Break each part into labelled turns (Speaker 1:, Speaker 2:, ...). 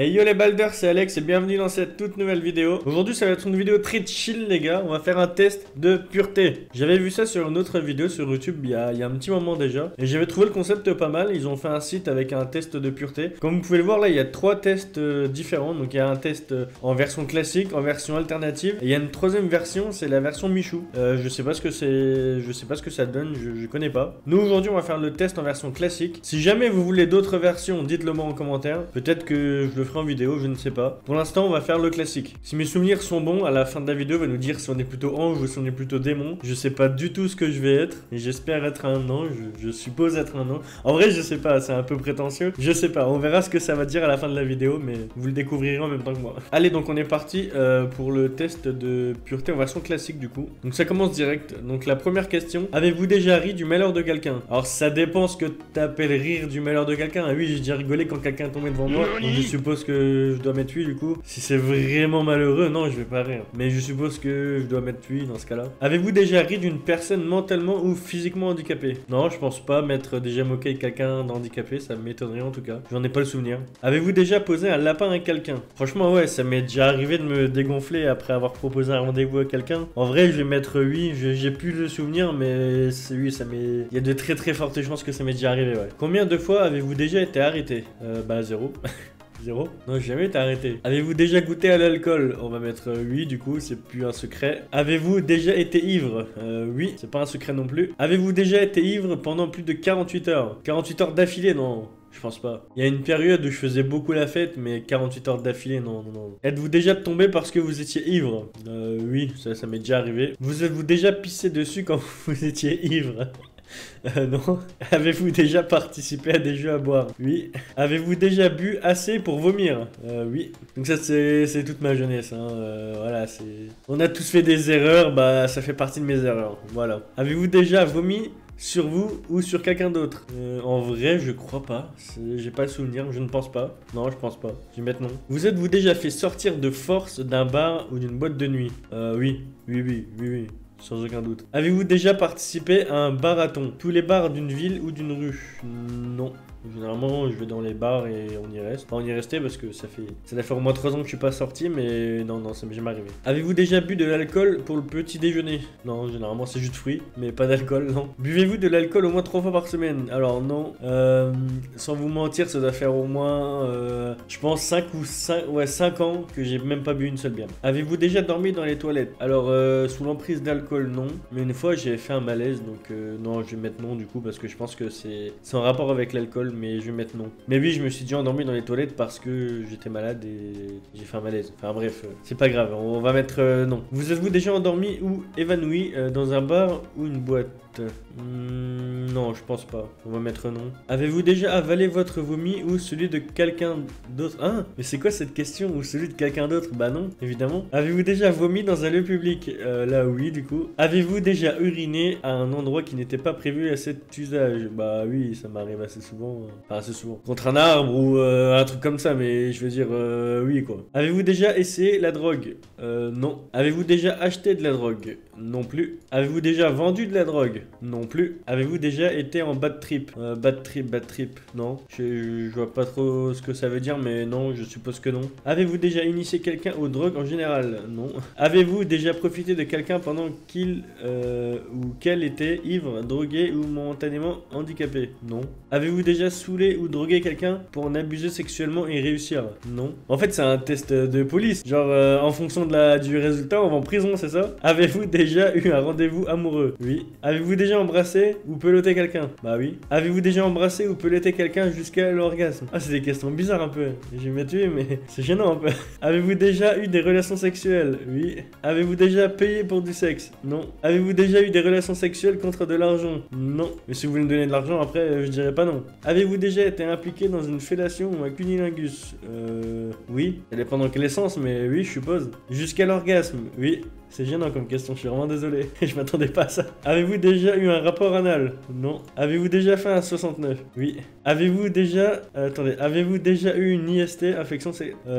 Speaker 1: Hey yo les balders, c'est Alex et bienvenue dans cette toute nouvelle vidéo. Aujourd'hui ça va être une vidéo très chill les gars, on va faire un test de pureté. J'avais vu ça sur une autre vidéo sur YouTube il y a un petit moment déjà. Et j'avais trouvé le concept pas mal, ils ont fait un site avec un test de pureté. Comme vous pouvez le voir là, il y a 3 tests différents. Donc il y a un test en version classique, en version alternative. Et il y a une troisième version, c'est la version Michou. Je sais pas ce que c'est, je sais pas ce que ça donne, je connais pas. Nous aujourd'hui on va faire le test en version classique. Si jamais vous voulez d'autres versions, dites-le moi en commentaire. Peut-être que je le ferai en vidéo, je ne sais pas. Pour l'instant, on va faire le classique. Si mes souvenirs sont bons, à la fin de la vidéo, on va nous dire si on est plutôt ange ou si on est plutôt démon. Je sais pas du tout ce que je vais être. Et j'espère être un ange. Je suppose être un ange. En vrai, je sais pas, c'est un peu prétentieux. Je sais pas, on verra ce que ça va dire à la fin de la vidéo, mais vous le découvrirez en même temps que moi. Allez, donc on est parti pour le test de pureté en version classique du coup. Donc ça commence direct. Donc la première question, avez-vous déjà ri du malheur de quelqu'un? Alors ça dépend ce que t'appelles rire du malheur de quelqu'un. Ah oui, j'ai déjà rigolé quand quelqu'un est tombé devant moi. Donc je suppose que je dois mettre 8 du coup. Si c'est vraiment malheureux, non, je vais pas rire. Mais je suppose que je dois mettre 8 dans ce cas-là. Avez-vous déjà ri d'une personne mentalement ou physiquement handicapée? Non, je pense pas m'être déjà moqué de quelqu'un d'handicapé, ça m'étonnerait en tout cas. J'en ai pas le souvenir. Avez-vous déjà posé un lapin à quelqu'un? Franchement, ouais, ça m'est déjà arrivé de me dégonfler après avoir proposé un rendez-vous à quelqu'un. En vrai, je vais mettre 8, j'ai plus le souvenir, mais oui, ça m'est... Il y a de très fortes chances que ça m'est déjà arrivé, ouais. Combien de fois avez-vous déjà été arrêté? Bah 0. 0? Non, j'ai jamais été arrêté. Avez-vous déjà goûté à l'alcool? On va mettre 8 du coup, c'est plus un secret. Avez-vous déjà été ivre? Oui, c'est pas un secret non plus. Avez-vous déjà été ivre pendant plus de 48 heures? 48 heures d'affilée? Non. Je pense pas. Il y a une période où je faisais beaucoup la fête, mais 48 heures d'affilée, non. Êtes-vous déjà tombé parce que vous étiez ivre? Oui, ça m'est déjà arrivé. Vous êtes-vous déjà pissé dessus quand vous étiez ivre? Non. Avez-vous déjà participé à des jeux à boire? Oui. Avez-vous déjà bu assez pour vomir? Oui. Donc ça c'est toute ma jeunesse, hein. Voilà, c'est... On a tous fait des erreurs, bah ça fait partie de mes erreurs. Voilà. Avez-vous déjà vomi sur vous ou sur quelqu'un d'autre? En vrai, je crois pas. J'ai pas le souvenir, je ne pense pas. Non, je pense pas. Je vais mettre non. Vous êtes-vous déjà fait sortir de force d'un bar ou d'une boîte de nuit? Oui. Sans aucun doute. Avez-vous déjà participé à un marathon? Tous les bars d'une ville ou d'une rue? Non. Généralement, je vais dans les bars et on y reste. Enfin, on y restait parce que ça fait au moins 3 ans que je suis pas sorti, mais non, ça m'est jamais arrivé. Avez-vous déjà bu de l'alcool pour le petit déjeuner? Non, généralement c'est jus de fruits, mais pas d'alcool, non. Buvez-vous de l'alcool au moins 3 fois par semaine? Alors non. Sans vous mentir, ça doit faire au moins, je pense 5 ans que j'ai même pas bu une seule bière. Avez-vous déjà dormi dans les toilettes? Alors, sous l'emprise d'alcool, non. Mais une fois, j'ai fait un malaise, donc non, je vais mettre non du coup parce que je pense que c'est en rapport avec l'alcool. Mais je vais mettre non. Mais oui, je me suis déjà endormi dans les toilettes parce que j'étais malade et j'ai fait un malaise. Enfin bref, c'est pas grave, on va mettre non. Vous êtes-vous déjà endormi ou évanoui dans un bar ou une boîte? Non, je pense pas. On va mettre non. Avez-vous déjà avalé votre vomi ou celui de quelqu'un d'autre? Ah, mais c'est quoi cette question? Ou celui de quelqu'un d'autre? Bah non, évidemment. Avez-vous déjà vomi dans un lieu public? Là oui, du coup. Avez-vous déjà uriné à un endroit qui n'était pas prévu à cet usage? Bah oui, ça m'arrive assez souvent. Enfin, assez souvent. Contre un arbre ou un truc comme ça, mais je veux dire oui quoi. Avez-vous déjà essayé la drogue? Non. Avez-vous déjà acheté de la drogue? Non plus. Avez-vous déjà vendu de la drogue? Non plus. Avez-vous déjà été en bad trip? Bad trip, non. Je vois pas trop ce que ça veut dire, mais non, je suppose que non. Avez-vous déjà initié quelqu'un aux drogues en général? Non. Avez-vous déjà profité de quelqu'un pendant qu'il ou qu'elle était ivre, drogué ou momentanément handicapé? Non. Avez-vous déjà saoulé ou drogué quelqu'un pour en abuser sexuellement et réussir? Non. En fait, c'est un test de police. Genre, en fonction du résultat, on va en prison, c'est ça? Avez-vous déjà eu un rendez-vous amoureux? Oui. Avez-vous déjà embrassé ou peloté quelqu'un? Bah oui. Avez-vous déjà embrassé ou peloté quelqu'un jusqu'à l'orgasme? Ah, c'est des questions bizarres un peu. Je vais mettre oui, mais c'est gênant un peu. Avez-vous déjà eu des relations sexuelles? Oui. Avez-vous déjà payé pour du sexe? Non. Avez-vous déjà eu des relations sexuelles contre de l'argent? Non. Mais si vous voulez me donner de l'argent, après, je dirais pas non. Avez-vous déjà été impliqué dans une fellation ou un cunnilingus? Oui. Ça dépend dans quel sens, mais oui, je suppose. Jusqu'à l'orgasme? Oui. C'est gênant comme question, je suis vraiment désolé. Je m'attendais pas à ça. Avez-vous déjà eu un rapport anal? Non. Avez-vous déjà fait un 69? Oui. Avez-vous déjà... Avez-vous déjà eu une IST, infection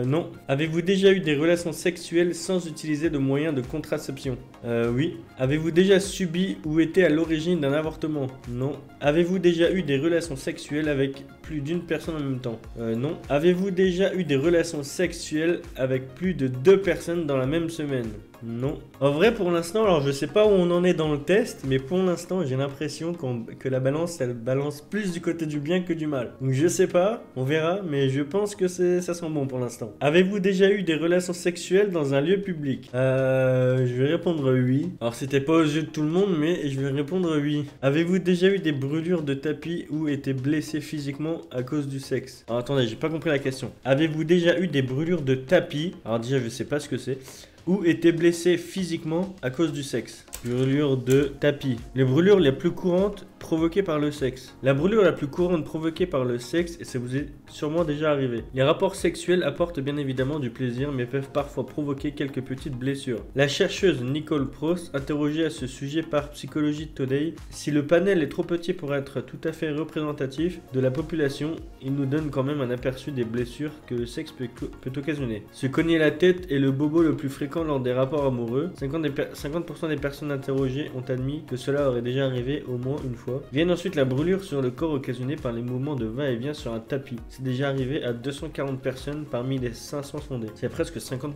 Speaker 1: non. Avez-vous déjà eu des relations sexuelles sans utiliser de moyens de contraception? Oui. Avez-vous déjà subi ou été à l'origine d'un avortement? Non. Avez-vous déjà eu des relations sexuelles avec plus d'une personne en même temps? Non. Avez-vous déjà eu des relations sexuelles avec plus de 2 personnes dans la même semaine? Non. En vrai, pour l'instant, alors je sais pas où on en est dans le test, mais pour l'instant, j'ai l'impression que la balance, elle balance plus du côté du bien que du mal. Donc je sais pas, on verra, mais je pense que ça sent bon pour l'instant. Avez-vous déjà eu des relations sexuelles dans un lieu public? Je vais répondre oui. Alors c'était pas aux yeux de tout le monde, mais je vais répondre oui. Avez-vous déjà eu des brûlures de tapis ou été blessé physiquement à cause du sexe? Alors attendez, j'ai pas compris la question. Avez-vous déjà eu des brûlures de tapis? Alors déjà, je sais pas ce que c'est. Ou été blessé physiquement à cause du sexe. Brûlure de tapis. Les brûlures les plus courantes provoquées par le sexe. La brûlure la plus courante provoquée par le sexe, et ça vous est sûrement déjà arrivé. Les rapports sexuels apportent bien évidemment du plaisir, mais peuvent parfois provoquer quelques petites blessures. La chercheuse Nicole Prost, interrogée à ce sujet par Psychology Today, si le panel est trop petit pour être tout à fait représentatif de la population, il nous donne quand même un aperçu des blessures que le sexe peut occasionner. Se cogner la tête est le bobo le plus fréquent lors des rapports amoureux. 50% des personnes interrogées ont admis que cela aurait déjà arrivé au moins une fois. Viennent ensuite la brûlure sur le corps occasionnée par les mouvements de va-et-vient sur un tapis. C'est déjà arrivé à 240 personnes parmi les 500 sondées. C'est presque 50%.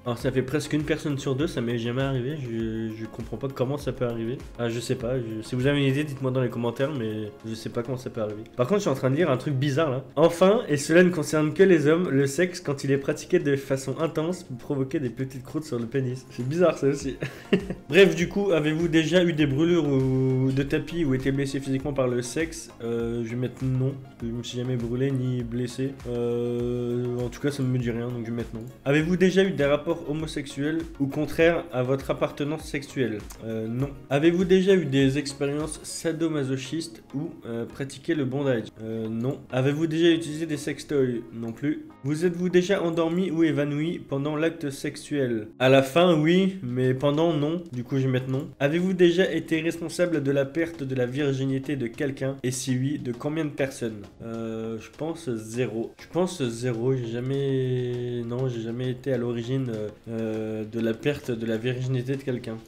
Speaker 1: Alors ça fait presque une personne sur deux, ça m'est jamais arrivé. Je comprends pas comment ça peut arriver. Ah, je sais pas, si vous avez une idée, dites-moi dans les commentaires, mais je sais pas comment ça peut arriver. Par contre, je suis en train de lire un truc bizarre là. Enfin, et cela ne concerne que les hommes, le sexe, quand il est pratiqué de façon intense, peut provoquer des petites croûtes sur le pénis. C'est bizarre ça aussi. Bref, du coup, avez-vous déjà eu des brûlures de tapis ou été blessé physiquement par le sexe? Je vais mettre non, parce que je me suis jamais brûlé ni blessé. En tout cas, ça ne me dit rien, donc je vais mettre non. Avez-vous déjà eu des rapports homosexuels ou contraires à votre appartenance sexuelle? Non. Avez-vous déjà eu des expériences sadomasochistes ou pratiqué le bondage? Non. Avez-vous déjà utilisé des sextoys? Non plus. Vous êtes-vous déjà endormi ou évanoui pendant l'acte sexuel? À la fin, oui, mais pendant, non. Du coup, je vais mettre non. Avez-vous déjà été responsable de la perte de la virginité de quelqu'un? Et si oui, de combien de personnes? Je pense 0. Je pense 0. J'ai jamais été à l'origine de la perte de la virginité de quelqu'un.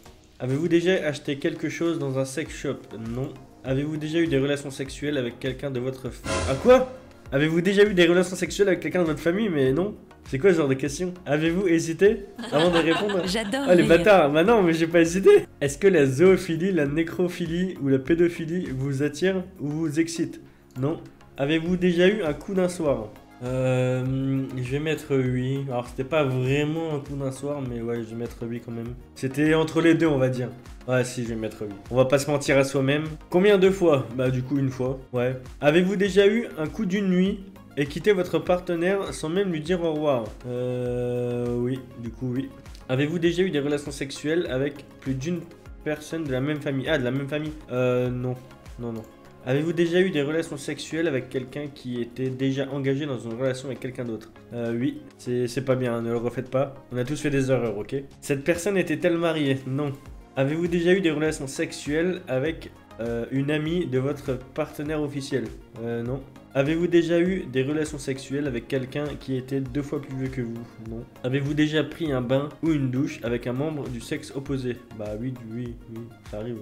Speaker 1: Avez-vous déjà acheté quelque chose dans un sex shop? Non. Avez-vous déjà eu des relations sexuelles avec quelqu'un de votre famille? Ah quoi? Avez-vous déjà eu des relations sexuelles avec quelqu'un de votre famille? Mais non. C'est quoi ce genre de question? Avez-vous hésité avant de répondre?
Speaker 2: J'adore.
Speaker 1: Oh les bâtards, bah non mais j'ai pas hésité. Est-ce que la zoophilie, la nécrophilie ou la pédophilie vous attire ou vous excite? Non. Avez-vous déjà eu un coup d'un soir? Je vais mettre oui. Alors c'était pas vraiment un coup d'un soir, mais ouais, je vais mettre oui quand même. C'était entre les deux, on va dire. Ouais, si, je vais mettre oui. On va pas se mentir à soi-même. Combien de fois? Bah du coup une fois. Ouais. Avez-vous déjà eu un coup d'une nuit et quitté votre partenaire sans même lui dire au revoir? Oui, du coup oui. Avez-vous déjà eu des relations sexuelles avec plus d'une personne de la même famille? Ah, de la même famille? Non. Non, non. Avez-vous déjà eu des relations sexuelles avec quelqu'un qui était déjà engagé dans une relation avec quelqu'un d'autre? Oui, c'est pas bien, ne le refaites pas. On a tous fait des erreurs, ok? Cette personne était-elle mariée? Non. Avez-vous déjà eu des relations sexuelles avec une amie de votre partenaire officiel? Non. Avez-vous déjà eu des relations sexuelles avec quelqu'un qui était 2 fois plus vieux que vous? Non. Avez-vous déjà pris un bain ou une douche avec un membre du sexe opposé? Bah oui, ça arrive.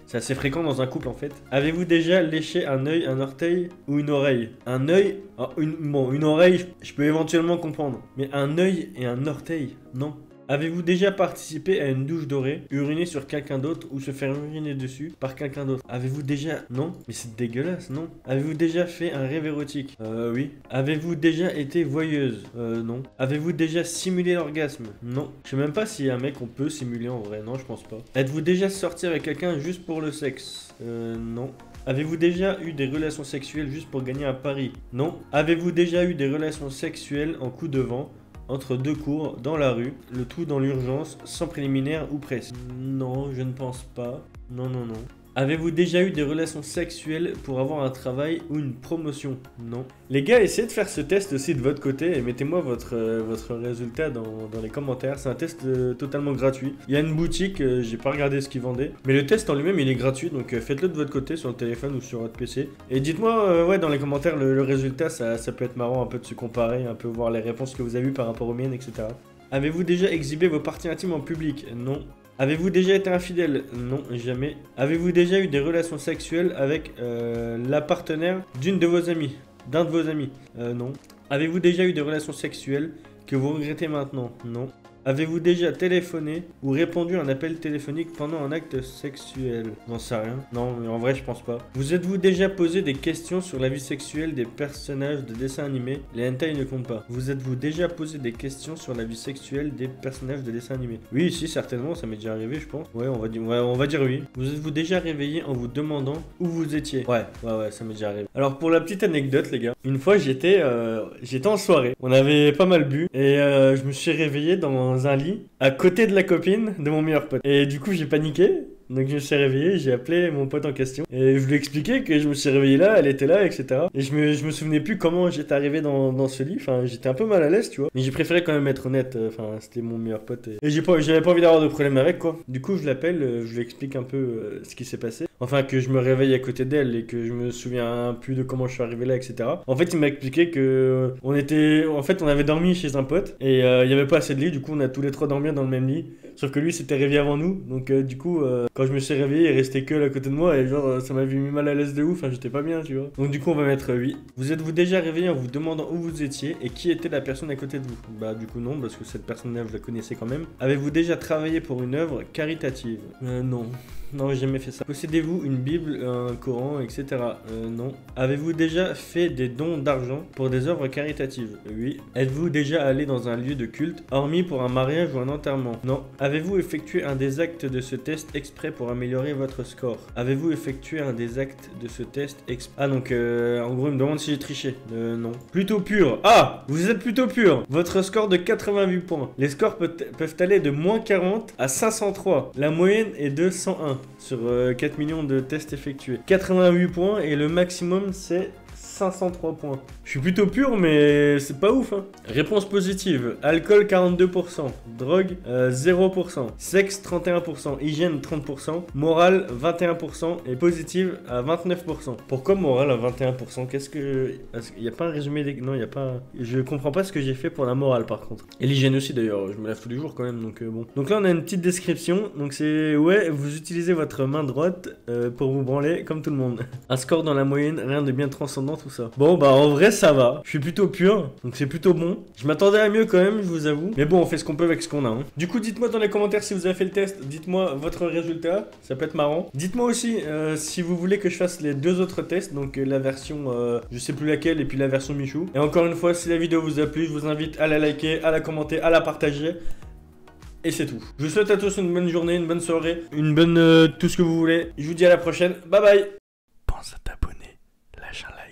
Speaker 1: C'est assez fréquent dans un couple en fait. Avez-vous déjà léché un œil, un orteil ou une oreille? Un œil, une oreille, je peux éventuellement comprendre. Mais un œil et un orteil, non. Avez-vous déjà participé à une douche dorée, uriner sur quelqu'un d'autre ou se faire uriner dessus par quelqu'un d'autre? Avez-vous déjà... Non, mais c'est dégueulasse, non. Avez-vous déjà fait un rêve érotique? Oui. Avez-vous déjà été voyeuse? Non. Avez-vous déjà simulé l'orgasme? Non. Je sais même pas si un mec on peut simuler en vrai, non je pense pas. Êtes-vous déjà sorti avec quelqu'un juste pour le sexe? Non. Avez-vous déjà eu des relations sexuelles juste pour gagner un pari? Non. Avez-vous déjà eu des relations sexuelles en coup de vent? Entre 2 cours, dans la rue, le tout dans l'urgence, sans préliminaire ou presque? Non, je ne pense pas. Non, non, non. Avez-vous déjà eu des relations sexuelles pour avoir un travail ou une promotion? Non. Les gars, essayez de faire ce test aussi de votre côté et mettez-moi votre résultat dans les commentaires. C'est un test totalement gratuit. Il y a une boutique, j'ai pas regardé ce qu'ils vendaient. Mais le test en lui-même, il est gratuit, donc faites-le de votre côté sur le téléphone ou sur votre PC. Et dites-moi, ouais, dans les commentaires, le résultat, ça peut être marrant un peu de se comparer, un peu voir les réponses que vous avez eues par rapport aux miennes, etc. Avez-vous déjà exhibé vos parties intimes en public? Non. Avez-vous déjà été infidèle? Non, jamais. Avez-vous déjà eu des relations sexuelles avec la partenaire d'une de vos amies? d'un de vos amis? Non. Avez-vous déjà eu des relations sexuelles que vous regrettez maintenant? Non. Avez-vous déjà téléphoné ou répondu à un appel téléphonique pendant un acte sexuel? J'en sais rien. Non, mais en vrai, je pense pas. Vous êtes-vous déjà posé des questions sur la vie sexuelle des personnages de dessins animés? Les hentai ne comptent pas. Vous êtes-vous déjà posé des questions sur la vie sexuelle des personnages de dessins animés? Oui, si, certainement, ça m'est déjà arrivé, je pense. Ouais, on va dire oui. Vous êtes-vous déjà réveillé en vous demandant où vous étiez? Ouais, ça m'est déjà arrivé. Alors, pour la petite anecdote, les gars, une fois, j'étais en soirée. On avait pas mal bu et je me suis réveillé dans un lit à côté de la copine de mon meilleur pote. Et du coup, j'ai paniqué. Donc je me suis réveillé, j'ai appelé mon pote en question et je lui ai expliqué que je me suis réveillé là, elle était là, etc. Et je me souvenais plus comment j'étais arrivé dans ce lit, enfin j'étais un peu mal à l'aise, tu vois. Mais j'ai préféré quand même être honnête, enfin c'était mon meilleur pote et j'avais pas envie d'avoir de problème avec quoi. Du coup je l'appelle, je lui explique un peu ce qui s'est passé. Enfin que je me réveille à côté d'elle et que je me souviens plus de comment je suis arrivé là, etc. En fait il m'a expliqué que on avait dormi chez un pote et il y avait pas assez de lit, du coup on a tous les trois dormi dans le même lit. Sauf que lui s'était réveillé avant nous, donc du coup quand je me suis réveillé, il restait que à côté de moi et genre ça m'avait mis mal à l'aise de ouf, enfin j'étais pas bien, tu vois. Donc du coup on va mettre oui. Vous êtes-vous déjà réveillé en vous demandant où vous étiez et qui était la personne à côté de vous? Bah du coup non, parce que cette personne-là vous la connaissez quand même. Avez-vous déjà travaillé pour une œuvre caritative? Non. Non, j'ai jamais fait ça. Possédez-vous une Bible, un Coran, etc. Non. Avez-vous déjà fait des dons d'argent pour des œuvres caritatives? Oui. Êtes-vous déjà allé dans un lieu de culte, hormis pour un mariage ou un enterrement? Non. Avez-vous effectué un des actes de ce test exprès pour améliorer votre score? Avez-vous effectué un des actes de ce test exprès? Ah, donc en gros, il me demande si j'ai triché. Non. Plutôt pur. Ah, vous êtes plutôt pur. Votre score de 88 points. Les scores peuvent aller de moins 40 à 503. La moyenne est de 101 sur 4 millions de tests effectués. 88 points et le maximum c'est 503 points. Je suis plutôt pur, mais c'est pas ouf, hein. Réponse positive. Alcool 42%. Drogue 0%. Sexe 31%. Hygiène 30%. Morale 21%. Et positive à 29%. Pourquoi morale à 21%? Qu'est-ce que... Il n'y a pas un résumé des... Non, il n'y a pas... Je comprends pas ce que j'ai fait pour la morale, par contre. Et l'hygiène aussi, d'ailleurs. Je me lave tous les jours, quand même, donc bon. Donc là, on a une petite description. Donc c'est... Ouais, vous utilisez votre main droite pour vous branler, comme tout le monde. Un score dans la moyenne, rien de bien transcendant, tout ça. Bon, bah en vrai, ça va. Je suis plutôt pur, donc c'est plutôt bon. Je m'attendais à mieux quand même, je vous avoue. Mais bon, on fait ce qu'on peut avec ce qu'on a. Hein. Du coup, dites-moi dans les commentaires si vous avez fait le test. Dites-moi votre résultat, ça peut être marrant. Dites-moi aussi si vous voulez que je fasse les deux autres tests. Donc la version, je sais plus laquelle, et puis la version Michou. Et encore une fois, si la vidéo vous a plu, je vous invite à la liker, à la commenter, à la partager. Et c'est tout. Je vous souhaite à tous une bonne journée, une bonne soirée, une bonne tout ce que vous voulez. Je vous dis à la prochaine. Bye bye. Pense à t'abonner, lâche un like.